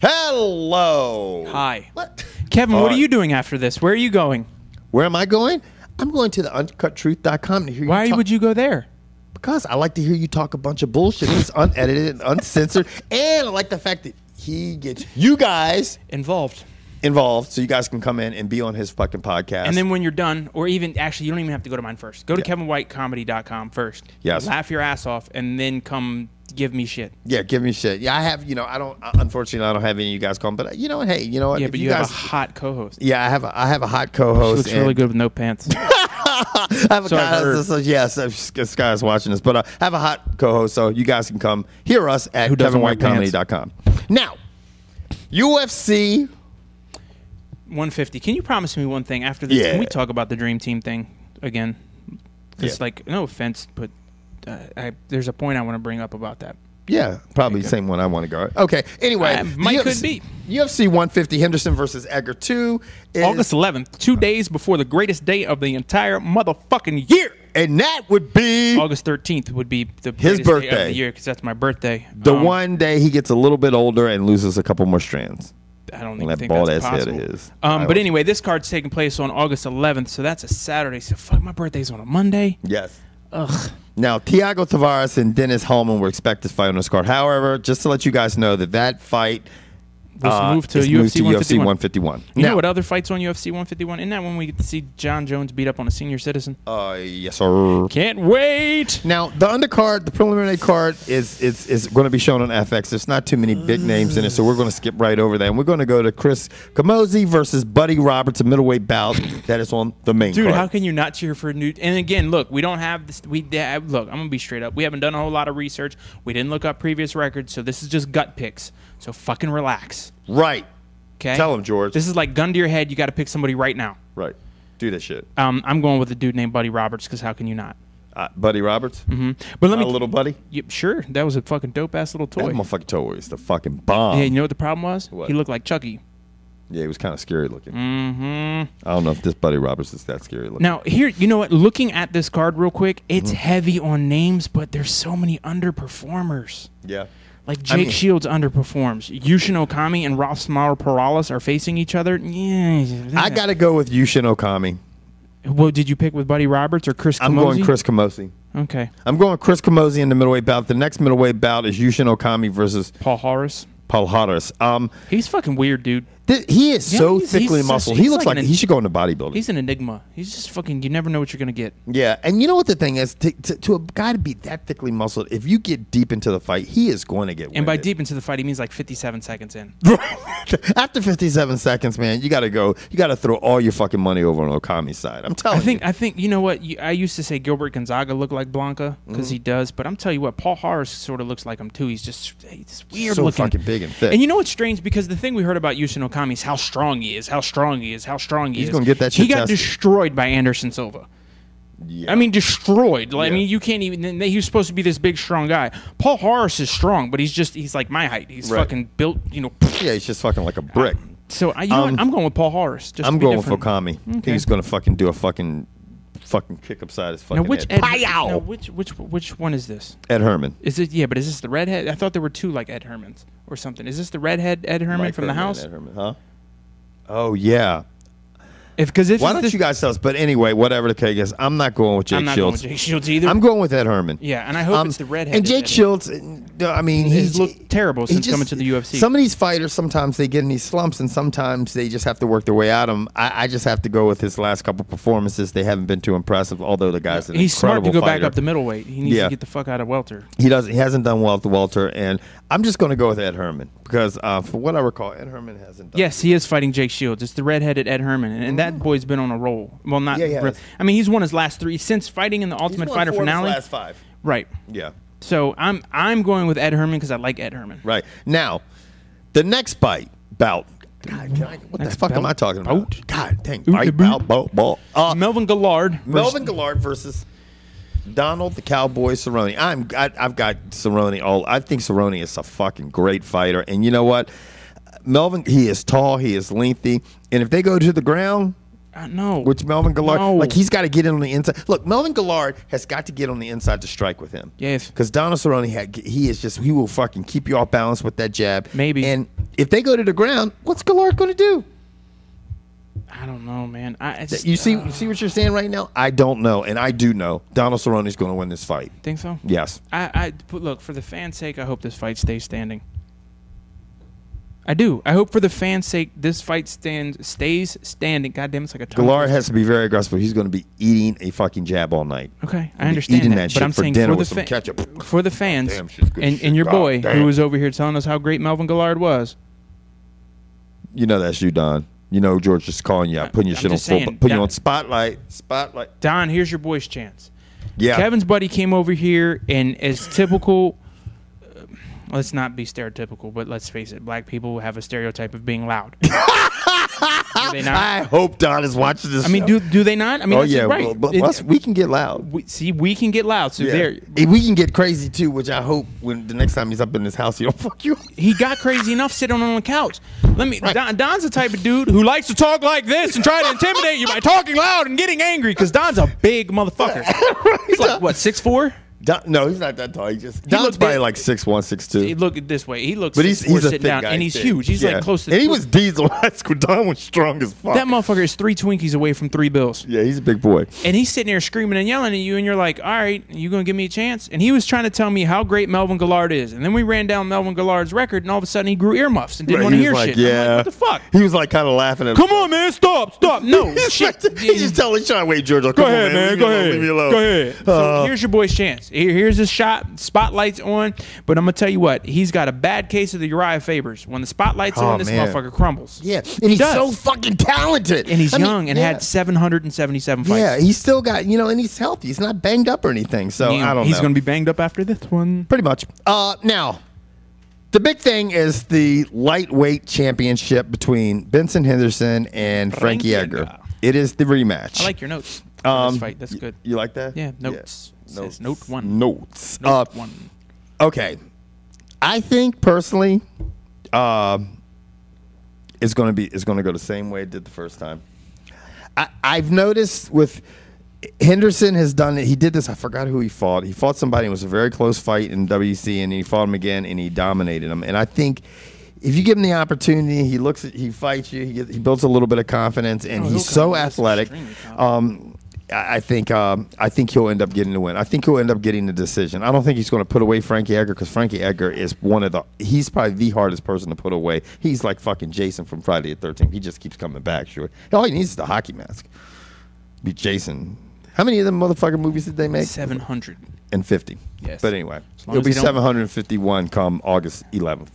Hello. Hi. What? Kevin, what are you doing after this? Where are you going? Where am I going? I'm going to the uncuttruth.com to hear Why would you go there? Because I like to hear you talk a bunch of bullshit. It's unedited and uncensored. And I like the fact that he gets you guys involved so you guys can come in and be on his fucking podcast. And then when you're done, or even actually, you don't even have to go to mine first. Go to kevinwhitecomedy.com first. Yes. Laugh your ass off, and then come give me shit. Yeah, give me shit. Yeah, I have, unfortunately, I don't have any of you guys come, but hey, you know what? Yeah, if but you have a hot co-host. Yeah, I have a hot co-host. She looks really good with no pants. I have a this guy's watching this, but I have a hot co-host, so you guys can come hear us at kevinwhitecomedy.com. Now, UFC 150. Can you promise me one thing after this? Yeah. Can we talk about the Dream Team thing again? Because, no offense, but there's a point I want to bring up about that. Yeah, probably the same one I want to go. Okay, anyway. Could be. UFC 150, Henderson versus Edgar 2. August 11th, 2 days before the greatest day of the entire motherfucking year. And that would be... August 13th would be his birthday day of the year, because that's my birthday. The one day he gets a little bit older and loses a couple more strands. I don't even think that's possible. Head of his. But anyway, this card's taking place on August 11th, so that's a Saturday. So fuck, my birthday's on a Monday. Yes. Ugh. Now, Thiago Tavares and Dennis Hallman were expected to fight on this card. However, just to let you guys know that fight was moved to UFC 151. You know what other fights on UFC 151? Isn't that when we get to see John Jones beat up on a senior citizen? Yes, sir. Can't wait. Now, the undercard, the preliminary card is going to be shown on FX. There's not too many big names in it, so we're going to skip right over that. And we're going to go to Chris Camozzi versus Buddy Roberts, a middleweight bout that is on the main card. Dude, how can you not cheer for a new... And again, look, we don't have this... Look, I'm going to be straight up. We haven't done a whole lot of research. We didn't look up previous records, so this is just gut picks. So fucking relax. Right. Okay. Tell him, George. This is like gun to your head. You got to pick somebody right now. Right. Do that shit. I'm going with a dude named Buddy Roberts, because how can you not? Buddy Roberts? Mm-hmm. But let me... little buddy? Sure. That was a fucking dope-ass little toy. That motherfucking toy is the fucking bomb. Yeah, you know what the problem was? What? He looked like Chucky. Yeah, he was kind of scary looking. Mm-hmm. I don't know if this Buddy Roberts is that scary looking. Now, here, you know what? Looking at this card real quick, it's heavy on names, but there's so many underperformers. Yeah. Like Jake Shields underperforms. Yushin Okami and Rosmar Perales are facing each other. Yeah, I got to go with Yushin Okami. Well, did you pick with Buddy Roberts or Chris Camozzi? I'm going Chris Camozzi. Okay. I'm going Chris Camozzi in the middleweight bout. The next middleweight bout is Yushin Okami versus Paul Harris. He's fucking weird, dude. He is so thickly muscled. He looks like he should go into bodybuilding. He's an enigma. He's just fucking, you never know what you're going to get. Yeah, and you know what the thing is? To a guy to be that thickly muscled, if you get deep into the fight, he is going to get winded. And by deep into the fight, he means like 57 seconds in. After 57 seconds, man, you got to go. You got to throw all your fucking money over on Okami's side. I'm telling you. I think you know what? I used to say Gilbert Gonzaga looked like Blanca, because he does. But I'm telling you what, Paul Harris sort of looks like him too. He's just weird so looking. Fucking big and thick. And you know what's strange? Because the thing we heard about Yushin Okami is how strong he is, He's going to get that shit He got tested. destroyed by Anderson Silva. Yeah. I mean, destroyed. Like, Yeah. I mean, you can't even... He was supposed to be this big, strong guy. Paul Harris is strong, but he's like my height. He's fucking built, Yeah, he's just fucking like a brick. So, you know what? I'm going with Paul Harris. I'm going with Okami. I think he's going to fucking do a fucking kick upside his fucking head. Which one is this? Ed Herman. Is it? Yeah, but is this the redhead? I thought there were two like Ed Hermans or something. Is this the redhead Ed Herman from the house? Ed Herman, huh? Oh yeah. Why don't you guys tell us? But anyway, whatever the case is, I'm not going with Jake I'm not Shields. going with Jake Shields either. I'm going with Ed Herman. Yeah, and I hope it's the redhead. And Jake Shields, I mean, he's looked terrible since coming to the UFC. Some of these fighters, sometimes they get in these slumps, and sometimes they just have to work their way out of them. I just have to go with his last couple performances. They haven't been too impressive, although the guy's an he's smart to go fighter. back up the middleweight. He needs to get the fuck out of welter. He hasn't done well at the welter, and I'm just going to go with Ed Herman because, for what I recall, Ed Herman hasn't done. Yes, he is fighting Jake Shields. It's the redheaded Ed Herman, and that boy's been on a roll. Well, not. Yeah, I mean, he's won his last 3 since fighting in the Ultimate Fighter finale. His last 5. Right. Yeah. So I'm going with Ed Herman because I like Ed Herman. Right. Now, the next bout. God, what the fuck am I talking about? God dang. Bout. Melvin Gallard. Gallard versus Donald the Cowboy Cerrone. I've got Cerrone. I think Cerrone is a fucking great fighter. And you know what? Melvin, he is tall. He is lengthy. And if they go to the ground, No. Which Melvin Guillard, No. like he's got to get in on the inside. Look, Melvin Guillard has got to get on the inside to strike with him. Yes. Because Donald Cerrone, he will fucking keep you off balance with that jab. Maybe. And if they go to the ground, what's Guillard going to do? I don't know, man. You see what you're saying right now? I don't know, and I do know Donald Cerrone is going to win this fight. Think so? Yes. Look, for the fans' sake, I hope this fight stays standing. I do. I hope for the fans' sake this fight stays standing. God damn, it's like a tongue Guillard twister. has to be very aggressive. He's going to be eating a fucking jab all night. Okay, I He'll be understand eating that, that but shit I'm for saying dinner for with the some ketchup. for the fans Damn, shit's good and shit. your God boy damn. who was over here telling us how great Melvin Guillard was. You know that's you, Don. You know George just calling you out, putting your I'm shit on just saying, full, putting you Don- on spotlight. Don, here's your boy's chance. Yeah. Kevin's buddy came over here and as typical. Let's not be stereotypical, but let's face it, black people have a stereotype of being loud. Do they not? I hope Don is watching this. I mean, show. do they not? I mean, Oh that's yeah, right. well, but us, we can get loud. We can get loud. So there, And we can get crazy too, which I hope when the next time he's up in his house, he don't fuck you. he got crazy enough sitting on the couch. Don's the type of dude who likes to talk like this and try to intimidate you by talking loud and getting angry because Don's a big motherfucker. He's like, what, 6'4"? No, he's not that tall. Don's probably like 6'1", 6'2". He look this way. He looks, But he's a sitting thick down, guy, and he's thick. huge. He's like close to. And he was diesel in high school. Don was strong as fuck. That motherfucker is 3 Twinkies away from 3 bills. Yeah, he's a big boy. And he's sitting there screaming and yelling at you, and you're like, all right, you going to give me a chance? And he was trying to tell me how great Melvin Guillard is. And then we ran down Melvin Guillard's record, and all of a sudden he grew earmuffs and didn't want to He hear was like, shit. I'm yeah. like, what the fuck? He was like kind of laughing at Come on, man, stop. No, shit. He's just telling Sean, wait, George, come Go on, ahead, man. Go ahead. Leave me alone. Go ahead. So here's your boy's chance. Here's his shot. Spotlight's on. But I'm going to tell you what. He's got a bad case of the Uriah Favors. When the spotlight's on, this man. motherfucker crumbles. Yeah, and he's does. so fucking talented. And he's young and yeah. had 777 fights. Yeah, he's still got, and he's healthy. He's not banged up or anything. So I don't know. He's going to be banged up after this one. Pretty much. Now, the big thing is the lightweight championship between Benson Henderson and Frankie Edgar. It is the rematch. I like your notes for this fight. That's good. You like that? Yeah, notes. Yeah. Says note 1. Notes. Note 1. Okay. I think personally, it's going to go the same way it did the first time. I've noticed with Henderson has done it. He did this. I forgot who he fought. He fought somebody. It was a very close fight in WC, and he fought him again, and he dominated him. And I think if you give him the opportunity, he fights you. He builds a little bit of confidence, and he's so athletic. I think he'll end up getting the win. I think he'll end up getting the decision. I don't think he's going to put away Frankie Edgar because Frankie Edgar is he's probably the hardest person to put away. He's like fucking Jason from Friday the 13th. He just keeps coming back. Sure, all he needs is the hockey mask. Be Jason. How many of them motherfucking movies did they make? 750. Yes. But anyway, long it'll as be they don't- 751 come August 11th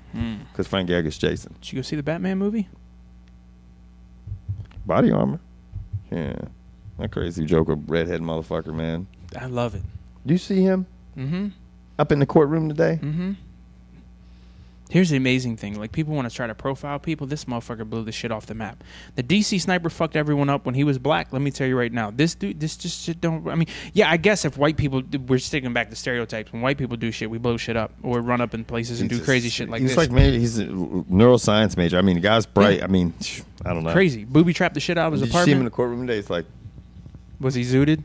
because Frankie Edgar's Jason. Did you go see the Batman movie? Body armor. Yeah. That crazy Joker redhead motherfucker, man. I love it. Do you see him? Mm-hmm. Up in the courtroom today? Mm-hmm. Here's the amazing thing. Like, people want to try to profile people. This motherfucker blew the shit off the map. The DC sniper fucked everyone up when he was black. Let me tell you right now. This dude, this just shit don't... I mean, yeah, I guess if white people... We're sticking back to stereotypes. When white people do shit, we blow shit up. Or run up in places and do crazy shit like this. He's like, maybe he's a neuroscience major. I mean, the guy's bright. Yeah. I mean, I don't know. Crazy. Booby trapped the shit out of his Did apartment. You see him in the courtroom today? It's like... Was he zooted?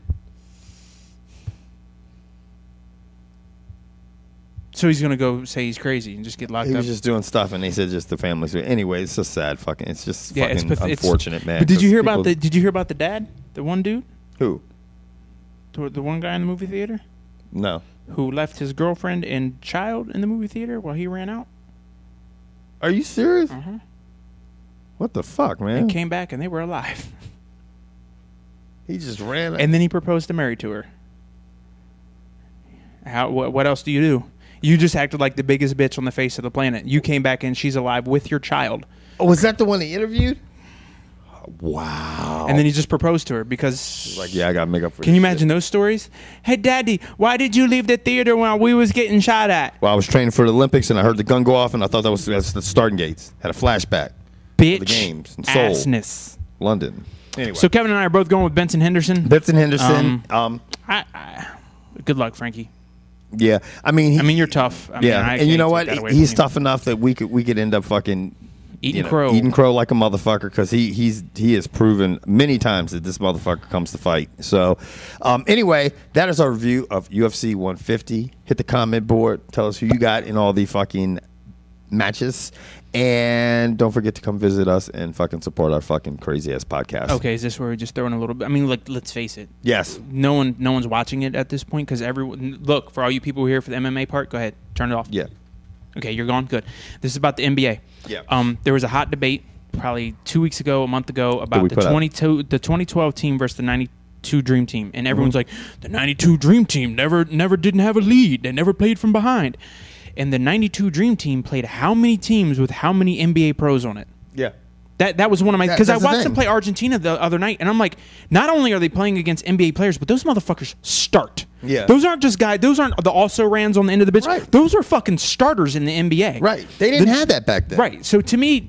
So he's gonna go say he's crazy and just get locked up. He was just doing stuff, and they said just the family. So anyway, it's just sad. Fucking, it's just fucking unfortunate, man. But did you hear about the? Did you hear about the dad? The one dude? Who? The one guy in the movie theater? No. Who left his girlfriend and child in the movie theater while he ran out? Are you serious? Uh-huh. What the fuck, man? And came back and they were alive. He just ran out. And then he proposed to Mary to her. What else do you do? You just acted like the biggest bitch on the face of the planet. You came back and she's alive with your child. Oh, was that the one he interviewed? Wow. And then he just proposed to her because... He's like, yeah, I got to make up for Can you imagine those stories? Hey, Daddy, why did you leave the theater while we was getting shot at? Well, I was training for the Olympics, and I heard the gun go off, and I thought that's the starting gates. Had a flashback. Bitch. The games in Seoul, assness. London. Anyway. So Kevin and I are both going with Benson Henderson. Benson Henderson. Good luck, Frankie. Yeah, I mean, you're tough. And you know what? He's tough enough that we could end up fucking Eating crow. Eating crow like a motherfucker, because he has proven many times that this motherfucker comes to fight. So, anyway, that is our review of UFC 150. Hit the comment board. Tell us who you got in all the fucking matches. And don't forget to come visit us and fucking support our fucking crazy ass podcast. Okay, is this where we just throw in a little bit? I mean, like, let's face it. Yes. No one's watching it at this point because everyone. Look, for all you people here for the MMA part, go ahead, turn it off. Yeah. Okay, you're gone. Good. This is about the NBA. Yeah. There was a hot debate probably 2 weeks ago, a month ago, about the 2012 team versus the 92 Dream Team, and everyone's like, the 92 Dream Team never didn't have a lead. They never played from behind. And the 92 Dream Team played how many teams with how many NBA pros on it? Yeah. That was one of my... Because I watched them play Argentina the other night, and I'm like, not only are they playing against NBA players, but those motherfuckers start. Yeah. Those aren't just guys... Those aren't the also-rans on the end of the bench. Right. Those are fucking starters in the NBA. Right. They didn't have that back then. Right. So to me...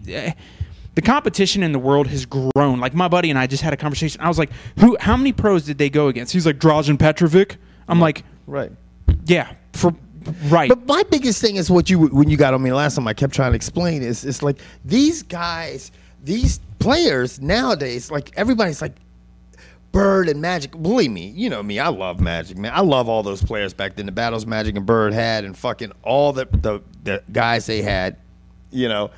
the competition in the world has grown. Like, my buddy and I just had a conversation. I was like, how many pros did they go against? He's like, Dražen Petrovic. I'm like... Right. Yeah. Right. But my biggest thing is when you got on me last time, I kept trying to explain is it's like these guys, these players nowadays, like everybody's like Bird and Magic. Believe me, you know me, I love Magic, man. I love all those players back then, the battles Magic and Bird had, and fucking all the guys they had, you know.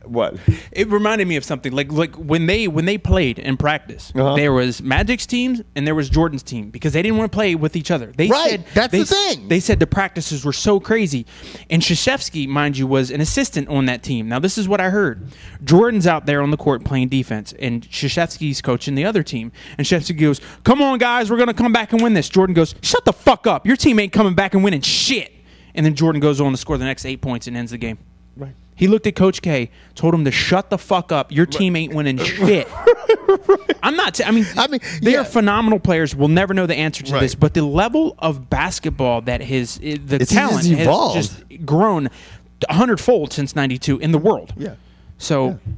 What? It reminded me of something like when they played in practice. There was Magic's teams and there was Jordan's team because they didn't want to play with each other. They said that's the thing. They said the practices were so crazy, and Krzyzewski, mind you, was an assistant on that team. Now this is what I heard: Jordan's out there on the court playing defense, and Krzyzewski's coaching the other team. And Krzyzewski goes, "Come on, guys, we're gonna come back and win this." Jordan goes, "Shut the fuck up! Your team ain't coming back and winning shit." And then Jordan goes on to score the next 8 points and ends the game. Right. He looked at Coach K, told him to shut the fuck up. Your team ain't winning shit. I'm not. I mean, they are phenomenal players. We'll never know the answer to this, but the level of basketball that the talent has just grown 100-fold since '92 in the world. Yeah. So. Yeah.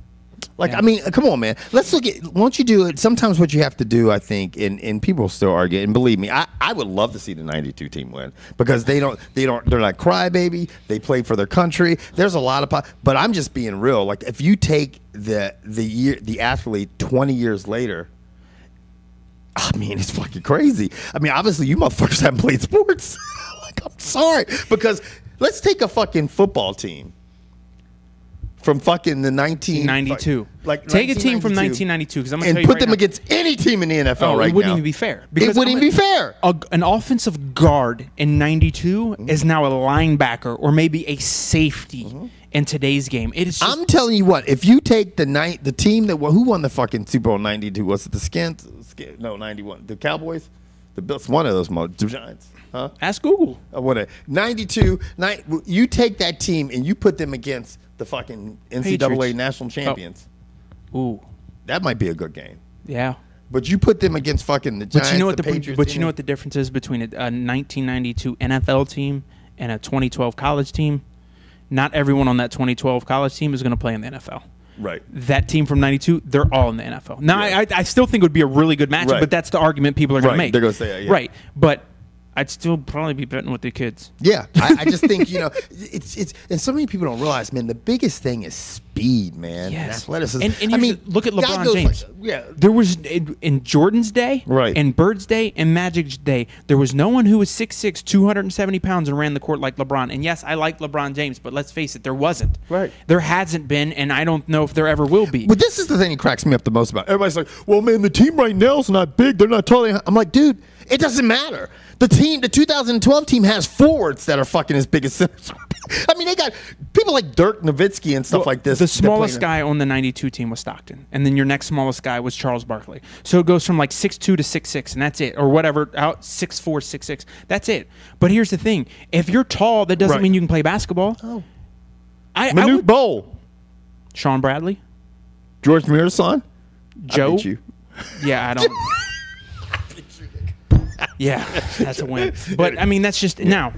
Like, I mean, come on, man. Let's look at, once you do it, sometimes what you have to do, I think, and people still argue, and believe me, I would love to see the 92 team win because they're not crybaby. They play for their country. There's a lot of, but I'm just being real. Like, if you take the athlete 20 years later, I mean, it's fucking crazy. I mean, obviously, you motherfuckers haven't played sports. Like, I'm sorry. Because let's take a fucking football team. From fucking the 1992. Like take a team from 1992 because I'm going to tell you and put right them now, against any team in the NFL right now. It wouldn't even be fair. It wouldn't even be fair. An offensive guard in 92 is now a linebacker or maybe a safety in today's game. It is. I'm telling you what. If you take the team that who won the fucking Super Bowl '92? Was it the Skins? No, '91. The Cowboys. The Bills. One of those. The Giants. Huh? Ask Google. What? 92. You take that team and you put them against the fucking NCAA Patriots. national champions. Ooh. That might be a good game. Yeah. But you put them against fucking the Giants, the Patriots. But you know what the difference is between a 1992 NFL team and a 2012 college team? Not everyone on that 2012 college team is going to play in the NFL. Right. That team from 92, they're all in the NFL. Now, Yeah. I still think it would be a really good matchup, but that's the argument people are going to make. They're going to say that, yeah. Right. But I'd still probably be betting with the kids. Yeah, I just think, you know, it's and so many people don't realize, man, the biggest thing is speed, man. Yes. And athleticism. And I mean, look at LeBron James. Yeah. There was, in Jordan's day, Right. in Bird's day, and Magic's day, there was no one who was 6'6", 270 pounds and ran the court like LeBron. And yes, I like LeBron James, but let's face it, there wasn't. Right. There hasn't been, and I don't know if there ever will be. But this is the thing that cracks me up the most about it. Everybody's like, well, man, the team right now is not big. They're not totally. I'm like, dude, it doesn't matter. The 2012 team has forwards that are fucking as big as centers. I mean, they got people like Dirk Nowitzki and stuff like this. The smallest guy on the 92 team was Stockton, and then your next smallest guy was Charles Barkley. So it goes from like 6'2" to 6'6", and that's it, or whatever, out 6'4", 6'6". That's it. But here's the thing: if you're tall, that doesn't mean you can play basketball. Oh, I Bowl, Sean Bradley, George Muir's son, Joe. I beat you. Yeah, I don't. Yeah, that's a win. But I mean, that's just now.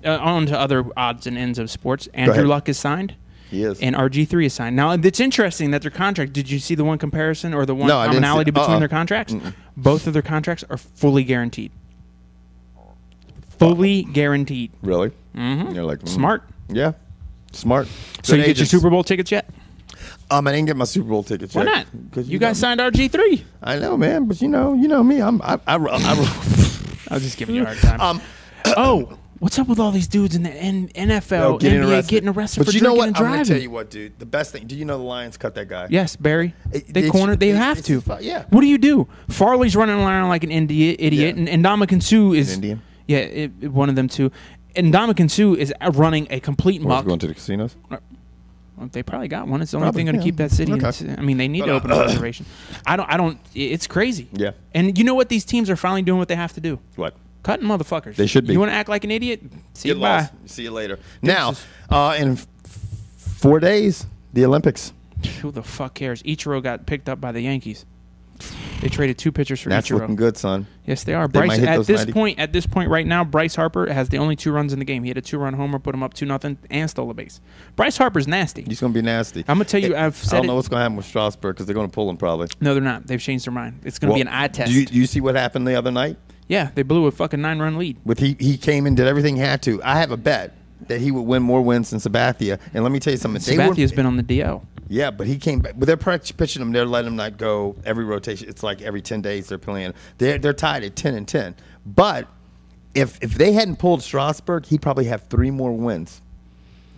On to other odds and ends of sports. Andrew Luck is signed. He is. And RG3 is signed. Now, it's interesting that their contract, did you see the one comparison or the one commonality between their contracts? Both of their contracts are fully guaranteed. Fully guaranteed. Really? Mm-hmm. You're like, Smart. Yeah. Smart. So you get your Super Bowl tickets yet? I didn't get my Super Bowl ticket. Why not? Because you guys signed RG3. I know, man, but you know me. I was just giving you a hard time. Oh, what's up with all these dudes in the NFL, NBA getting arrested for drinking and driving? I'm gonna tell you what, dude. The best thing. Do you know the Lions cut that guy? Yes, Barry. They cornered. They have to. Yeah. What do you do? Farley's running around like an idiot, and Ndamukong Suh is Indian. Yeah, one of them too. And Ndamukong Suh is running a complete muck. Going to the casinos. Well, they probably got one. It's the only thing going to keep that city. Okay. I mean, they need to open a reservation. I don't. It's crazy. Yeah. And you know what? These teams are finally doing what they have to do. What? Cutting motherfuckers. They should be. You want to act like an idiot? See you. Bye. See you later. Now, in 4 days, the Olympics. Who the fuck cares? Ichiro got picked up by the Yankees. They traded 2 pitchers for That's Ichiro. looking good, son. Yes, they are. They Bryce might hit at this point right now, Bryce Harper has the only 2 runs in the game. He had a 2-run homer, put him up 2-0, and stole a base. Bryce Harper's nasty. He's going to be nasty. I'm gonna tell you, I don't know what's going to happen with Strasburg because they're going to pull him probably. No, they're not. They've changed their mind. It's going to be an eye test. Do you see what happened the other night? Yeah, they blew a fucking 9-run lead. He came and did everything he had to. I have a bet that he would win more wins than Sabathia. And let me tell you something. Sabathia's been on the DL. Yeah, but he came back. But they're pitching him. They're letting him not go every rotation. It's like every 10 days they're playing. They're tied at 10-10. But if they hadn't pulled Strasburg, he'd probably have 3 more wins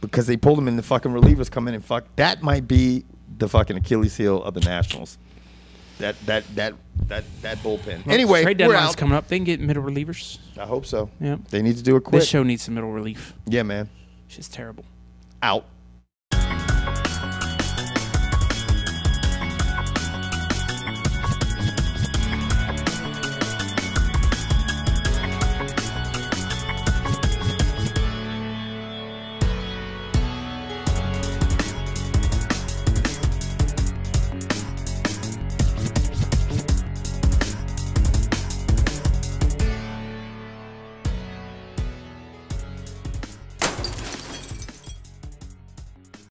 because they pulled him and the fucking relievers come in and fuck. That might be the fucking Achilles heel of the Nationals. That bullpen. Well, anyway, trade deadline's coming up. They can get middle relievers. I hope so. Yeah. They need to do it quick. This show needs some middle relief. Yeah, man. It's just terrible. Out.